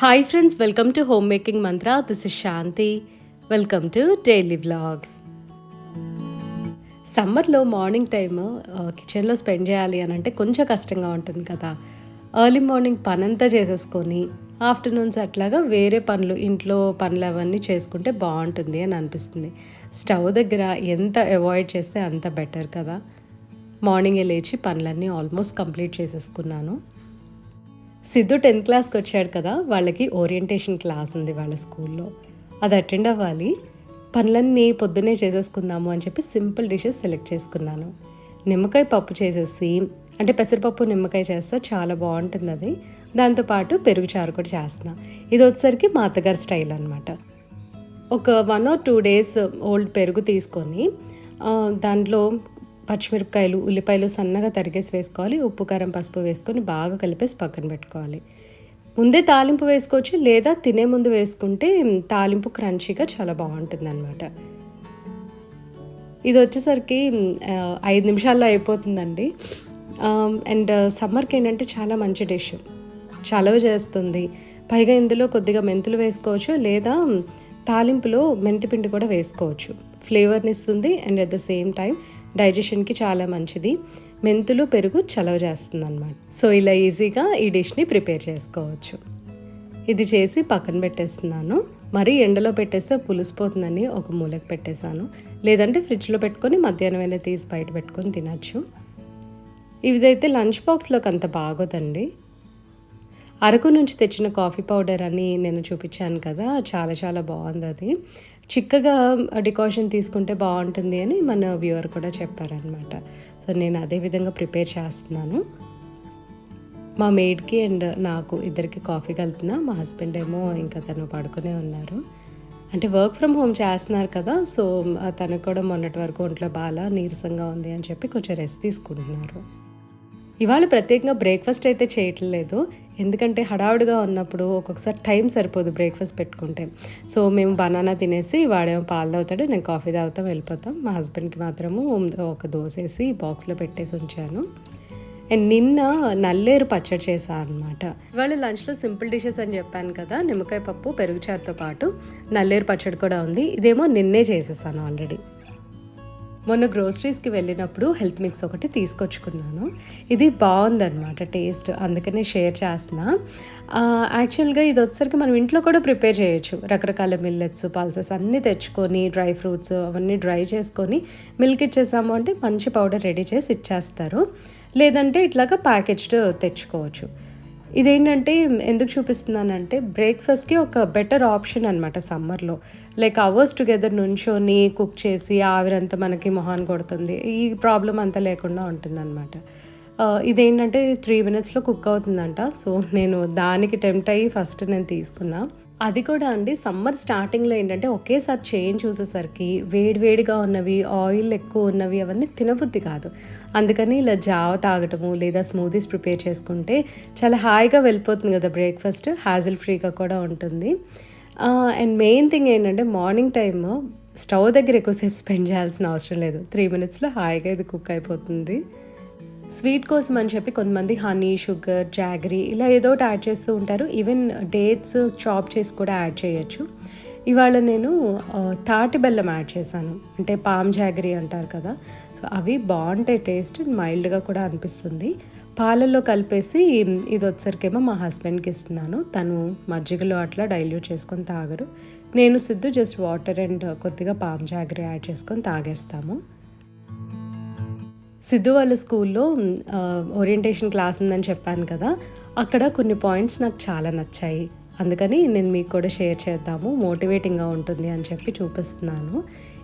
Hi friends, welcome to Homemaking Mantra. This is Shanti. Welcome to Daily Vlogs. సమ్మర్లో morning time కిచెన్లో spend చేయాలి అని అంటే కొంచెం కష్టంగా ఉంటుంది కదా. ఎర్లీ మార్నింగ్ పనంతా చేసేసుకొని ఆఫ్టర్నూన్స్ అట్లాగా వేరే పనులు ఇంట్లో పనులు అవన్నీ చేసుకుంటే బాగుంటుంది అని అనిపిస్తుంది. స్టవ్ దగ్గర ఎంత అవాయిడ్ చేస్తే అంత బెటర్ కదా. మార్నింగే లేచి పనులన్నీ ఆల్మోస్ట్ కంప్లీట్ చేసేసుకున్నాను. సిద్ధు 10th క్లాస్కి వచ్చాడు కదా, వాళ్ళకి ఓరియంటేషన్ క్లాస్ ఉంది వాళ్ళ స్కూల్లో. అది అటెండ్ అవ్వాలి. పనులన్నీ పొద్దున్నే చేసేసుకుందాము అని చెప్పి సింపుల్ డిషెస్ సెలెక్ట్ చేసుకున్నాను. నిమ్మకాయ పప్పు చేసేసి, అంటే పెసరపప్పు నిమ్మకాయ చేస్తే చాలా బాగుంటుంది అది. దాంతోపాటు పెరుగు చారు కూడా చేస్తున్నా. ఇది వచ్చేసరికి మా అత్తగారి స్టైల్ అనమాట. ఒక 1 or 2 days ఓల్డ్ పెరుగు తీసుకొని దాంట్లో పచ్చిమిరపకాయలు, ఉల్లిపాయలు సన్నగా తరిగేసి వేసుకోవాలి. ఉప్పు, కారం, పసుపు వేసుకొని బాగా కలిపేసి పక్కన పెట్టుకోవాలి. ముందే తాలింపు వేసుకోవచ్చు, లేదా తినే ముందు వేసుకుంటే తాలింపు క్రంచీగా చాలా బాగుంటుంది అనమాట. ఇది వచ్చేసరికి 5 నిమిషాల్లో అయిపోతుందండి. అండ్ సమ్మర్కి ఏంటంటే చాలా మంచి డిష్, చలవ చేస్తుంది. పైగా ఇందులో కొద్దిగా మెంతులు వేసుకోవచ్చు, లేదా తాలింపులో మెంతిపిండి కూడా వేసుకోవచ్చు. ఫ్లేవర్ని ఇస్తుంది and at the same time డైజెషన్కి చాలా మంచిది. మెంతులు, పెరుగు చలవ చేస్తుంది అనమాట. సో ఇలా ఈజీగా ఈ డిష్ని ప్రిపేర్ చేసుకోవచ్చు. ఇది చేసి పక్కన పెట్టేస్తున్నాను. మరీ ఎండలో పెట్టేస్తే పులిసిపోతుందని ఒక మూలకు పెట్టేశాను. లేదంటే ఫ్రిడ్జ్లో పెట్టుకొని మధ్యాహ్నం తీసి బయట పెట్టుకొని తినచ్చు. ఇదైతే లంచ్ బాక్స్లోకి అంత బాగోదండి. అరకు నుంచి తెచ్చిన కాఫీ పౌడర్ అని నేను చూపించాను కదా, చాలా చాలా బాగుంది అది. చిక్కగా డికాషన్ తీసుకుంటే బాగుంటుంది అని మన వ్యూవర్ కూడా చెప్పారనమాట. సో నేను అదే విధంగా ప్రిపేర్ చేస్తున్నాను. మా మేడ్కి అండ్ నాకు ఇద్దరికి కాఫీ కలుపుతున్నా. మా హస్బెండ్ ఏమో ఇంకా తను పడుకునే ఉన్నారు. అంటే వర్క్ ఫ్రమ్ హోమ్ చేస్తున్నారు కదా, సో తనకు కూడా మొన్నటి వరకు ఒంట్లో బాగా నీరసంగా ఉంది అని చెప్పి కొంచెం రెస్ట్ తీసుకుంటున్నారు. ఇవాళ ప్రత్యేకంగా బ్రేక్ఫాస్ట్ అయితే చేయట్లేదు, ఎందుకంటే హడావుడిగా ఉన్నప్పుడు ఒక్కొక్కసారి టైం సరిపోదు బ్రేక్ఫాస్ట్ పెట్టుకుంటే. సో మేము బనానా తినేసి, వాడేమో పాలు తాగుతాడు, నేను కాఫీ తాగుతాం, వెళ్ళిపోతాం. మా హస్బెండ్కి మాత్రము ఒక దోశ వేసి బాక్స్లో పెట్టేసి ఉంచాను. అండ్ నిన్న నల్లేరు పచ్చడి చేశాను అనమాట. ఇవాళ లంచ్లో సింపుల్ డిషెస్ అని చెప్పాను కదా, నిమ్మకాయ పప్పు, పెరుగు చారుతో పాటు నల్లేరు పచ్చడి కూడా ఉంది. ఇదేమో నిన్నే చేసేసాను ఆల్రెడీ. మొన్న గ్రోసరీస్కి వెళ్ళినప్పుడు హెల్త్ మిక్స్ ఒకటి తీసుకొచ్చుకున్నాను. ఇది బాగుందన్నమాట టేస్ట్, అందుకనే షేర్ చేస్తున్నా. యాక్చువల్గా ఇది వచ్చేసరికి మనం ఇంట్లో కూడా ప్రిపేర్ చేయొచ్చు. రకరకాల మిల్లెట్స్, పల్సెస్ అన్నీ తెచ్చుకొని, డ్రై ఫ్రూట్స్ అవన్నీ డ్రై చేసుకొని మిల్క్ ఇచ్చేసాము అంటే మంచి పౌడర్ రెడీ చేసి ఇచ్చేస్తారు. లేదంటే ఇట్లాగా ప్యాకేజ్డ్ తెచ్చుకోవచ్చు. ఇదేంటంటే ఎందుకు చూపిస్తున్నానంటే బ్రేక్ఫాస్ట్కి ఒక బెటర్ ఆప్షన్ అనమాట సమ్మర్లో. లైక్ అవర్స్ టుగెదర్ నుంచొని కుక్ చేసి ఆవిరంతా మనకి మొహాన్ కొడుతుంది, ఈ ప్రాబ్లం అంతా లేకుండా ఉంటుంది అనమాట. ఇదేంటంటే 3 minutesలో కుక్ అవుతుందంట. సో నేను దానికి టెంప్ట్ అయ్యి ఫస్ట్ నేను తీసుకున్నా. అది కూడా అండి, సమ్మర్ స్టార్టింగ్లో ఏంటంటే ఒకేసారి చేంజ్ చూసేసరికి వేడివేడిగా ఉన్నవి, ఆయిల్ ఎక్కువ ఉన్నవి అవన్నీ తినబుద్ధి కాదు. అందుకని ఇలా జావ తాగటము లేదా స్మూదీస్ ప్రిపేర్ చేసుకుంటే చాలా హాయిగా వెళ్ళిపోతుంది కదా బ్రేక్ఫాస్ట్, హ్యాజిల్ ఫ్రీగా కూడా ఉంటుంది. అండ్ మెయిన్ థింగ్ ఏంటంటే మార్నింగ్ టైమ్ స్టవ్ దగ్గర ఎక్కువసేపు స్పెండ్ చేయాల్సిన అవసరం లేదు. 3 minutesలో హాయిగా ఇది కుక్ అయిపోతుంది. స్వీట్ కోసం అని చెప్పి కొంతమంది హనీ, షుగర్, జాగరీ ఇలా ఏదో ఒకటి యాడ్ చేస్తూ ఉంటారు. ఈవెన్ డేట్స్ చాప్ చేసి కూడా యాడ్ చేయొచ్చు. ఇవాళ నేను తాటి బెల్లం యాడ్ చేశాను, అంటే పామ్ జాగరీ అంటారు కదా. సో అవి బాగుంటాయి, టేస్ట్ మైల్డ్గా కూడా అనిపిస్తుంది. పాలల్లో కలిపేసి ఇది వచ్చరికేమో మా హస్బెండ్కి ఇస్తున్నాను. తను మజ్జిగలో అట్లా డైల్యూట్ చేసుకొని తాగరు. నేను సిద్ధు జస్ట్ వాటర్ అండ్ కొద్దిగా పామ్ జాగరీ యాడ్ చేసుకొని తాగేస్తాము. సిద్ధు వాళ్ళ స్కూల్లో ఓరియంటేషన్ క్లాస్ ఉందని చెప్పాను కదా, అక్కడ కొన్ని పాయింట్స్ నాకు చాలా నచ్చాయి. అందుకని నేను మీకు కూడా షేర్ చేద్దాము, మోటివేటింగ్గా ఉంటుంది అని చెప్పి చూపిస్తున్నాను.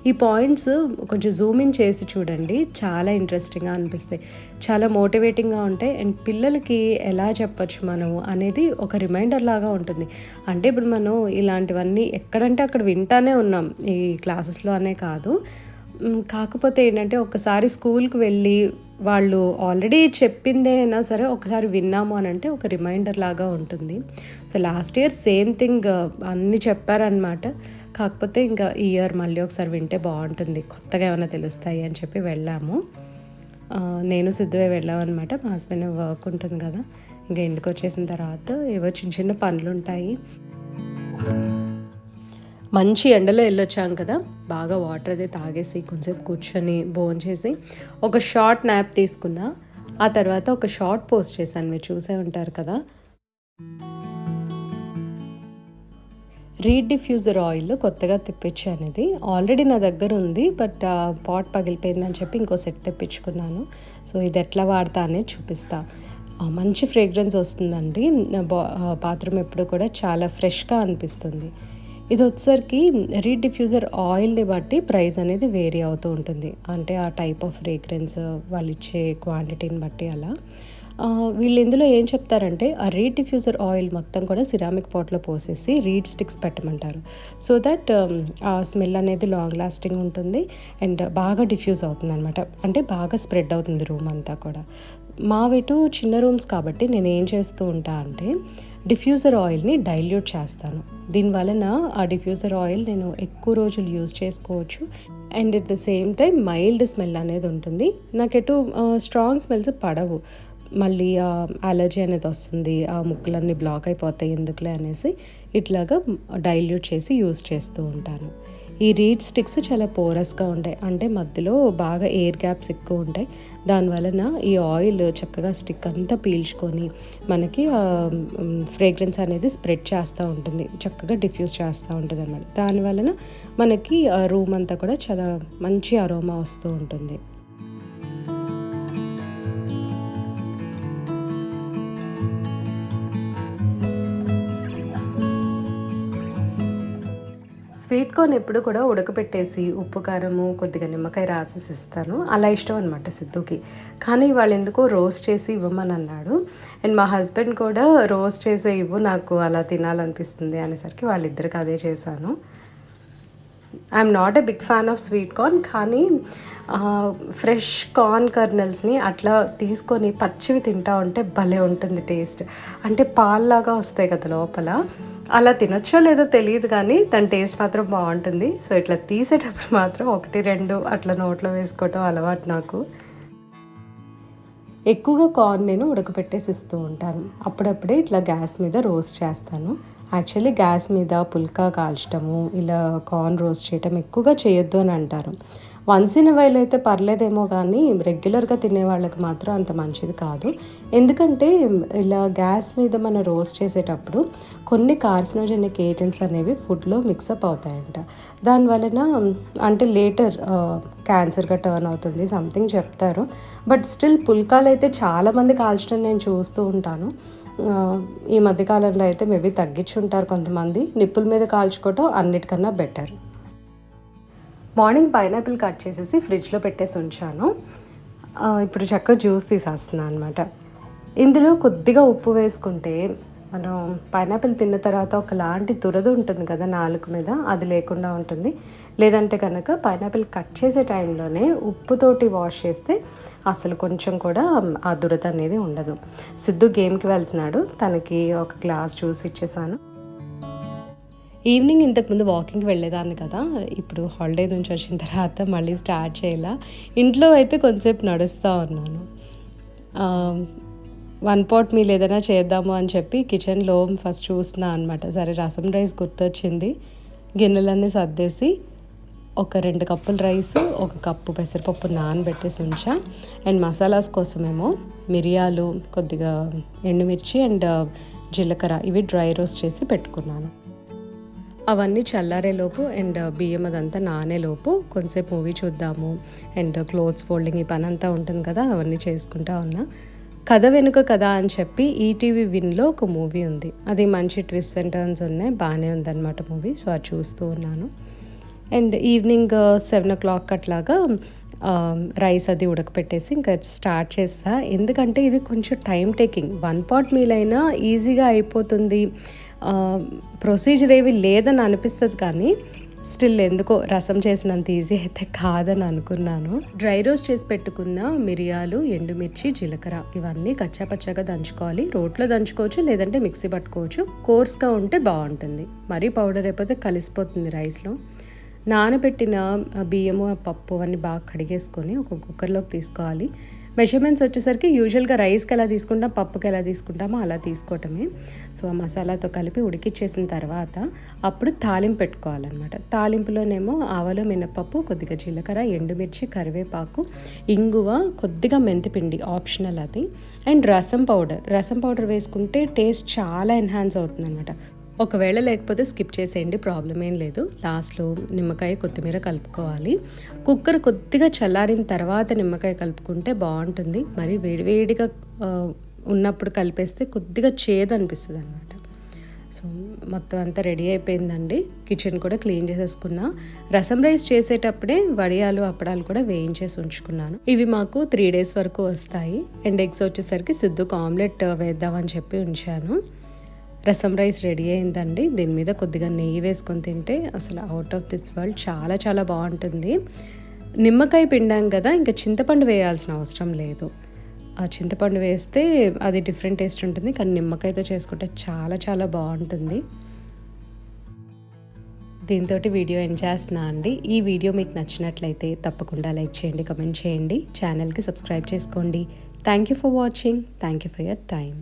ఈ పాయింట్స్ కొంచెం జూమ్ ఇన్ చేసి చూడండి, చాలా ఇంట్రెస్టింగ్గా అనిపిస్తాయి, చాలా మోటివేటింగ్గా ఉంటాయి. అండ్ పిల్లలకి ఎలా చెప్పచ్చు మనము అనేది ఒక రిమైండర్ లాగా ఉంటుంది. అంటే ఇప్పుడు మనం ఇలాంటివన్నీ ఎక్కడంటే అక్కడ వింటానే ఉన్నాం, ఈ క్లాసెస్లో అనే కాదు. కాకపోతే ఏంటంటే ఒకసారి స్కూల్కి వెళ్ళి వాళ్ళు ఆల్రెడీ చెప్పిందే అయినా సరే ఒకసారి విన్నాము అని అంటే ఒక రిమైండర్ లాగా ఉంటుంది. So last year same thing అన్నీ చెప్పారనమాట. కాకపోతే ఇంకా ఈ ఇయర్ మళ్ళీ ఒకసారి వింటే బాగుంటుంది, కొత్తగా ఏమైనా తెలుస్తాయి అని చెప్పి వెళ్ళాము. నేను సిద్ధువే వెళ్ళామన్నమాట. మా హస్బెండ్ వర్క్ ఉంటుంది కదా, ఇంకా ఇంటికి వచ్చేసిన తర్వాత ఏవో చిన్న చిన్న పనులు ఉంటాయి. మంచి ఎండలో వెళ్ళొచ్చాం కదా, బాగా వాటర్ అయితే తాగేసి కొంచెంసేపు కూర్చొని భోంచేసి ఒక షార్ట్ న్యాప్ తీసుకున్నా. ఆ తర్వాత ఒక షార్ట్ పోస్ట్ చేశాను, మీరు చూసే ఉంటారు కదా. రీడ్ డిఫ్యూజర్ ఆయిల్ కొత్తగా తెప్పించాను. ఇది ఆల్రెడీ నా దగ్గర ఉంది, బట్ పాట్ పగిలిపోయిందని చెప్పి ఇంకో సెట్ తెప్పించుకున్నాను. సో ఇది ఎట్లా వాడతా అనేది చూపిస్తా. మంచి ఫ్రేగ్రెన్స్ వస్తుందండి. బాత్రూమ్ ఎప్పుడు కూడా చాలా ఫ్రెష్గా అనిపిస్తుంది. ఇది వచ్చేసరికి రీడ్ డిఫ్యూజర్ ఆయిల్ని బట్టి ప్రైస్ అనేది వేరీ అవుతూ ఉంటుంది. అంటే ఆ టైప్ ఆఫ్ ఫ్రేగ్రెన్స్ వాళ్ళు ఇచ్చే క్వాంటిటీని బట్టి అలా. వీళ్ళు ఇందులో ఏం చెప్తారంటే ఆ రీడ్ డిఫ్యూజర్ ఆయిల్ మొత్తం కూడా సిరామిక్ పాట్లో పోసేసి రీడ్ స్టిక్స్ పెట్టమంటారు. సో దట్ ఆ స్మెల్ అనేది లాంగ్ లాస్టింగ్ ఉంటుంది అండ్ బాగా డిఫ్యూజ్ అవుతుంది అనమాట. అంటే బాగా స్ప్రెడ్ అవుతుంది రూమ్ అంతా కూడా. మావిటు చిన్న రూమ్స్ కాబట్టి నేను ఏం చేస్తూ ఉంటా అంటే డిఫ్యూజర్ ఆయిల్ని డైల్యూట్ చేస్తాను. దీనివలన ఆ డిఫ్యూజర్ ఆయిల్ నేను ఎక్కువ రోజులు యూజ్ చేసుకోవచ్చు and at the same time mild smell అనేది ఉంటుంది. నాకు ఎటు స్ట్రాంగ్ స్మెల్స్ పడవు. మళ్ళీ అలర్జీ అనేది వస్తుంది, ఆ ముక్కులన్నీ బ్లాక్ అయిపోతాయి ఎందుకులే అనేసి ఇట్లాగా డైల్యూట్ చేసి యూజ్ చేస్తూ ఉంటాను. ఈ రీడ్ స్టిక్స్ చాలా పోరస్గా ఉంటాయి, అంటే మధ్యలో బాగా ఎయిర్ గ్యాప్స్ ఎక్కువ ఉంటాయి. దానివలన ఈ ఆయిల్ చక్కగా స్టిక్ అంతా పీల్చుకొని మనకి ఫ్రేగ్రెన్స్ అనేది స్ప్రెడ్ చేస్తూ ఉంటుంది, చక్కగా డిఫ్యూజ్ చేస్తూ ఉంటుంది అన్నమాట. దానివలన మనకి రూమ్ అంతా కూడా చాలా మంచి అరోమా వస్తూ ఉంటుంది. స్వీట్ కార్న్ ఎప్పుడు కూడా ఉడకపెట్టేసి ఉప్పు కారము కొద్దిగా నిమ్మకాయ రాసేసి ఇస్తాను. అలా ఇష్టం అనమాట సిద్ధుకి. కానీ వాళ్ళు ఎందుకో రోస్ట్ చేసి ఇవ్వమని అన్నాడు. అండ్ మా హస్బెండ్ కూడా రోస్ట్ చేసే ఇవ్వు, నాకు అలా తినాలనిపిస్తుంది అనేసరికి వాళ్ళిద్దరికి అదే చేశాను. I'm not a big fan of sweet corn, కానీ ఫ్రెష్ కార్న్ కర్నల్స్ని అట్లా తీసుకొని పచ్చివి తింటా ఉంటే భలే ఉంటుంది టేస్ట్. అంటే పాల్లాగా వస్తాయి కదా లోపల, అలా తినొచ్చో లేదో తెలియదు కానీ దాని టేస్ట్ మాత్రం బాగుంటుంది. సో ఇట్లా తీసేటప్పుడు మాత్రం 1-2 అట్లా నోట్లో వేసుకోవటం అలవాటు నాకు. ఎక్కువగా కార్న్ నేను ఉడకపెట్టేసి ఇస్తూ ఉంటాను. అప్పుడప్పుడే ఇట్లా గ్యాస్ మీద రోస్ట్ చేస్తాను. యాక్చువల్లీ గ్యాస్ మీద పుల్కా కాల్చడము, ఇలా కార్న్ రోస్ట్ చేయటం ఎక్కువగా చేయొద్దు అని అంటారు. వన్స్ ఇన్ వైల్ అయితే పర్లేదేమో, కానీ రెగ్యులర్గా తినే వాళ్ళకి మాత్రం అంత మంచిది కాదు. ఎందుకంటే ఇలా గ్యాస్ మీద మనం రోస్ట్ చేసేటప్పుడు కొన్ని కార్సినోజెనిక్ ఏజెంట్స్ అనేవి ఫుడ్లో మిక్సప్ అవుతాయంట. దానివలన అంటే లేటర్ క్యాన్సర్గా టర్న్ అవుతుంది సంథింగ్ చెప్తారు. బట్ స్టిల్ పుల్కాలు అయితే చాలామంది కాల్చడం నేను చూస్తూ ఉంటాను. ఈ మధ్యకాలంలో అయితే మేబీ తగ్గించుంటారు కొంతమంది. నిప్పుల మీద కాల్చుకోవటం అన్నిటికన్నా బెటర్. మార్నింగ్ పైనాపిల్ కట్ చేసేసి ఫ్రిడ్జ్లో పెట్టేసి ఉంచాను. ఇప్పుడు చక్కగా జ్యూస్ తీసేస్తున్నాను అనమాట. ఇందులో కొద్దిగా ఉప్పు వేసుకుంటే మనం పైనాపిల్ తిన్న తర్వాత ఒకలాంటి దురద ఉంటుంది కదా నాలుక మీద, అది లేకుండా ఉంటుంది. లేదంటే కనుక పైనాపిల్ కట్ చేసే టైంలోనే ఉప్పుతోటి వాష్ చేస్తే అసలు కొంచెం కూడా ఆ దురద అనేది ఉండదు. సిద్ధు గేమ్కి వెళ్తున్నాడు, తనకి ఒక గ్లాస్ జ్యూస్ ఇచ్చేసాను. ఈవినింగ్ ఇంతకుముందు వాకింగ్కి వెళ్ళేదాన్ని కదా, ఇప్పుడు హాలిడే నుంచి వచ్చిన తర్వాత మళ్ళీ స్టార్ట్ చేయాల. ఇంట్లో అయితే కొంచెంసేపు నడుస్తూ ఉన్నాను. 1 pot మీల్ ఏదైనా చేద్దాము అని చెప్పి కిచెన్లో ఫస్ట్ చూస్తున్నా అనమాట. సరే రసం రైస్ గుర్తొచ్చింది. గిన్నెలన్నీ సర్దేసి ఒక 2 కప్పుల రైస్, 1 కప్పు పెసరపప్పు నానబెట్టేసి ఉంచా. అండ్ మసాలాస్ కోసమేమో మిరియాలు, కొద్దిగా ఎండుమిర్చి అండ్ జీలకర్ర ఇవి డ్రై రోస్ట్ చేసి పెట్టుకున్నాను. అవన్నీ చల్లారేలోపు అండ్ బియ్యం అదంతా నానేలోపు కొంతసేపు మూవీ చూద్దాము అండ్ క్లోత్స్ ఫోల్డింగ్ ఈ పని అంతా ఉంటుంది కదా, అవన్నీ చేసుకుంటా ఉన్నా. కథ వెనుక కథ అని చెప్పి ఈటీవీ విన్లో ఒక మూవీ ఉంది. అది మంచి ట్విస్ట్ అండ్ టర్న్స్ ఉన్నాయి, బాగానే ఉందన్నమాట మూవీ. సో అది చూస్తూ ఉన్నాను. అండ్ ఈవినింగ్ 7 o'clock అట్లాగా రైస్ అది ఉడకపెట్టేసి ఇంకా స్టార్ట్ చేస్తా. ఎందుకంటే ఇది కొంచెం టైం టేకింగ్. 1 pot మీల్ అయినా ఈజీగా అయిపోతుంది, ప్రొసీజర్ ఏవి లేదని అనిపిస్తుంది, కానీ స్టిల్ ఎందుకో రసం చేసినంత ఈజీ అయితే కాదని అనుకున్నాను. డ్రై రోస్ట్ చేసి పెట్టుకున్న మిరియాలు, ఎండుమిర్చి, జీలకర్ర ఇవన్నీ కచ్చాపచ్చాగా దంచుకోవాలి. రోట్లో దంచుకోవచ్చు, లేదంటే మిక్సీ పట్టుకోవచ్చు. కోర్స్గా ఉంటే బాగుంటుంది, మరీ పౌడర్ అయిపోతే కలిసిపోతుంది రైస్లో. నానబెట్టిన బియ్యము, పప్పు అవన్నీ బాగా కడిగేసుకొని ఒక కుక్కర్లోకి తీసుకోవాలి. మెజర్మెంట్స్ వచ్చేసరికి యూజువల్గా రైస్కి ఎలా తీసుకుంటాం, పప్పుకి ఎలా తీసుకుంటామో అలా తీసుకోవటమే. సో ఆ మసాలాతో కలిపి ఉడికిచ్చేసిన తర్వాత అప్పుడు తాలింపు పెట్టుకోవాలన్నమాట. తాలింపులోనేమో ఆవాలు, మినపప్పు, కొద్దిగా జీలకర్ర, ఎండుమిర్చి, కరివేపాకు, ఇంగువ, కొద్దిగా మెంతిపిండి ఆప్షనల్ అది, అండ్ రసం పౌడర్ వేసుకుంటే టేస్ట్ చాలా ఎన్హాన్స్ అవుతుంది అనమాట. ఒకవేళ లేకపోతే స్కిప్ చేసేయండి, ప్రాబ్లం ఏం లేదు. లాస్ట్లో నిమ్మకాయ, కొత్తిమీర కలుపుకోవాలి. కుక్కర్ కొద్దిగా చల్లారిన తర్వాత నిమ్మకాయ కలుపుకుంటే బాగుంటుంది. మరి వేడివేడిగా ఉన్నప్పుడు కలిపేస్తే కొద్దిగా చేదు అనిపిస్తుంది అనమాట. సో మొత్తం అంతా రెడీ అయిపోయిందండి. కిచెన్ కూడా క్లీన్ చేసేసుకున్నా. రసం రైస్ చేసేటప్పుడే వడియాలు, అప్పడాలు కూడా వేయించేసి ఉంచుకున్నాను. ఇవి మాకు 3 days వరకు వస్తాయి. అండ్ ఎగ్స్ వచ్చేసరికి సిద్ధుకు ఆమ్లెట్ వేద్దామని చెప్పి ఉంచాను. రసం రైస్ రెడీ అయిందండి. దీని మీద కొద్దిగా నెయ్యి వేసుకొని తింటే అసలు అవుట్ ఆఫ్ దిస్ వరల్డ్, చాలా చాలా బాగుంటుంది. నిమ్మకాయ పిండాం కదా, ఇంకా చింతపండు వేయాల్సిన అవసరం లేదు. ఆ చింతపండు వేస్తే అది డిఫరెంట్ టేస్ట్ ఉంటుంది, కానీ నిమ్మకాయతో చేసుకుంటే చాలా చాలా బాగుంటుంది. దీంతో వీడియో ఎండ్ చేస్తున్నా అండి. ఈ వీడియో మీకు నచ్చినట్లయితే తప్పకుండా లైక్ చేయండి, కమెంట్ చేయండి, ఛానల్కి సబ్స్క్రైబ్ చేసుకోండి. Thank you for watching. Thank you for your time.